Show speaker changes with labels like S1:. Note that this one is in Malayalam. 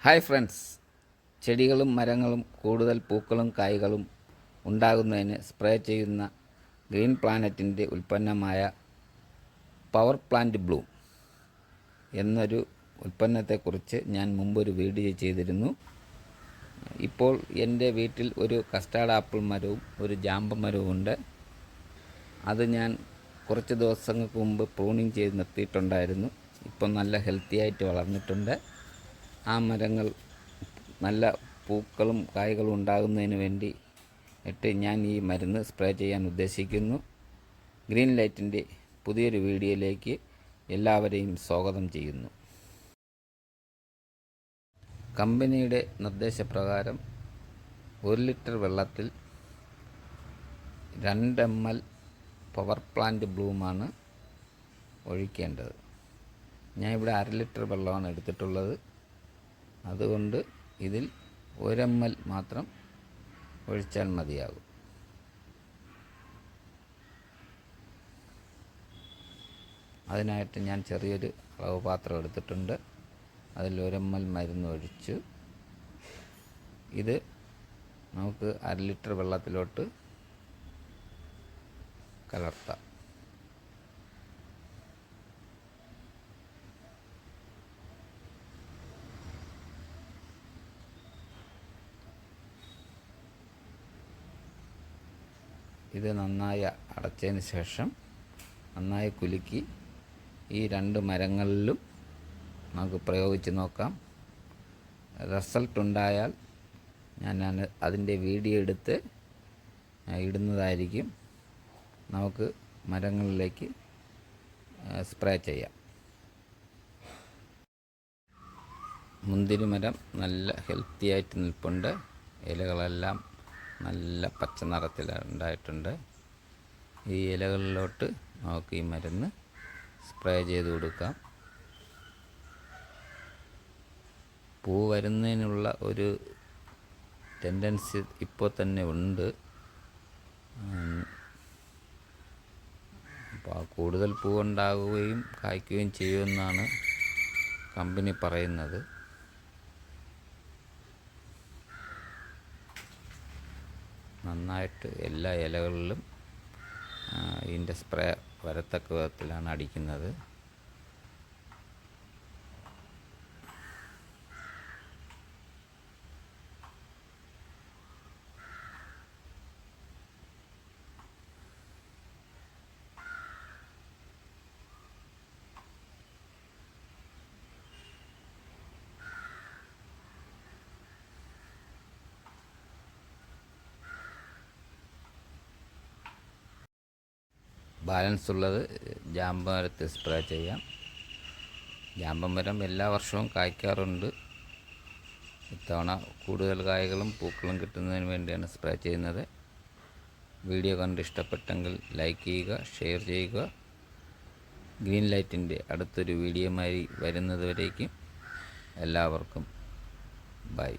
S1: ഹായ് ഫ്രണ്ട്സ്, ചെടികളും മരങ്ങളും കൂടുതൽ പൂക്കളും കായ്കളും ഉണ്ടാകുന്നതിന് സ്പ്രേ ചെയ്യുന്ന ഗ്രീൻ പ്ലാനറ്റിൻ്റെ ഉൽപ്പന്നമായ പവർ പ്ലാന്റ് ബ്ലൂം എന്നൊരു ഉൽപ്പന്നത്തെക്കുറിച്ച് ഞാൻ മുമ്പൊരു വീഡിയോ ചെയ്തിരുന്നു. ഇപ്പോൾ എൻ്റെ വീട്ടിൽ ഒരു കസ്റ്റാർഡ് ആപ്പിൾ മരവും ഒരു ജാമ്പ മരവും ഉണ്ട്. അത് ഞാൻ കുറച്ച് ദിവസങ്ങൾക്ക് മുമ്പ് പ്രൂണിങ് ചെയ്ത് നിർത്തിയിട്ടുണ്ടായിരുന്നു. ഇപ്പം നല്ല ഹെൽത്തി ആയിട്ട് വളർന്നിട്ടുണ്ട്. ആ മരങ്ങൾ നല്ല പൂക്കളും കായ്കളും ഉണ്ടാകുന്നതിന് വേണ്ടി ഞാൻ ഈ മരുന്ന് സ്പ്രേ ചെയ്യാൻ ഉദ്ദേശിക്കുന്നു. ഗ്രീൻ ലൈറ്റിൻ്റെ പുതിയൊരു വീഡിയോയിലേക്ക് എല്ലാവരെയും സ്വാഗതം ചെയ്യുന്നു. കമ്പനിയുടെ നിർദ്ദേശപ്രകാരം 1 ലിറ്റർ വെള്ളത്തിൽ 2 ml പവർ പ്ലാന്റ് ബ്ലൂമാണ് ഒഴിക്കേണ്ടത്. ഞാൻ ഇവിടെ 1/2 ലിറ്റർ വെള്ളമാണ് എടുത്തിട്ടുള്ളത്. അതുകൊണ്ട് ഇതിൽ 1 ml മാത്രം ഒഴിച്ചാൽ മതിയാകും. അതിനായിട്ട് ഞാൻ ചെറിയൊരു അളവ് പാത്രം എടുത്തിട്ടുണ്ട്. അതിൽ 1 ml മരുന്ന് ഒഴിച്ചു. ഇത് നമുക്ക് 1/2 ലിറ്റർ വെള്ളത്തിലോട്ട് കലർത്താം. ഇത് നന്നായി അടച്ചതിന് ശേഷം നന്നായി കുലുക്കി ഈ 2 മരങ്ങളിലും നമുക്ക് പ്രയോഗിച്ച് നോക്കാം. റിസൾട്ട് ഉണ്ടായാൽ ഞാൻ അതിൻ്റെ വീഡിയോ എടുത്ത് ഇടുന്നതായിരിക്കും. നമുക്ക് മരങ്ങളിലേക്ക് സ്പ്രേ ചെയ്യാം. മുന്തിരി മരം നല്ല ഹെൽത്തി ആയിട്ട് നിൽപ്പുണ്ട്. ഇലകളെല്ലാം നല്ല പച്ച നിറത്തിൽ ഉണ്ടായിട്ടുണ്ട്. ഈ ഇലകളിലോട്ട് നമുക്ക് ഈ മരുന്ന് സ്പ്രേ ചെയ്ത് കൊടുക്കാം. പൂ വരുന്നതിനുള്ള ഒരു ടെൻഡൻസി ഇപ്പോൾ തന്നെ ഉണ്ട്. അപ്പോൾ കൂടുതൽ പൂവുണ്ടാകുകയും കായ്ക്കുകയും ചെയ്യുമെന്നാണ് കമ്പനി പറയുന്നത്. നന്നായിട്ട് എല്ലാ ഇലകളിലും ഇതിൻ്റെ സ്പ്രേ വരത്തക്ക വിധത്തിലാണ് അടിക്കുന്നത്. ബാലൻസ് ഉള്ളത് ജാമ്പ മരത്തിൽ സ്പ്രേ ചെയ്യാം. ജാമ്പ മരം എല്ലാ വർഷവും കായ്ക്കാറുണ്ട്. ഇത്തവണ കൂടുതൽ കായ്കളും പൂക്കളും കിട്ടുന്നതിന് വേണ്ടിയാണ് സ്പ്രേ ചെയ്യുന്നത്. വീഡിയോ കണ്ട് ഇഷ്ടപ്പെട്ടെങ്കിൽ ലൈക്ക് ചെയ്യുക, ഷെയർ ചെയ്യുക. ഗ്രീൻ ലൈറ്റിൻ്റെ അടുത്തൊരു വീഡിയോയുമായി വരുന്നതുവരേക്കും എല്ലാവർക്കും ബൈ.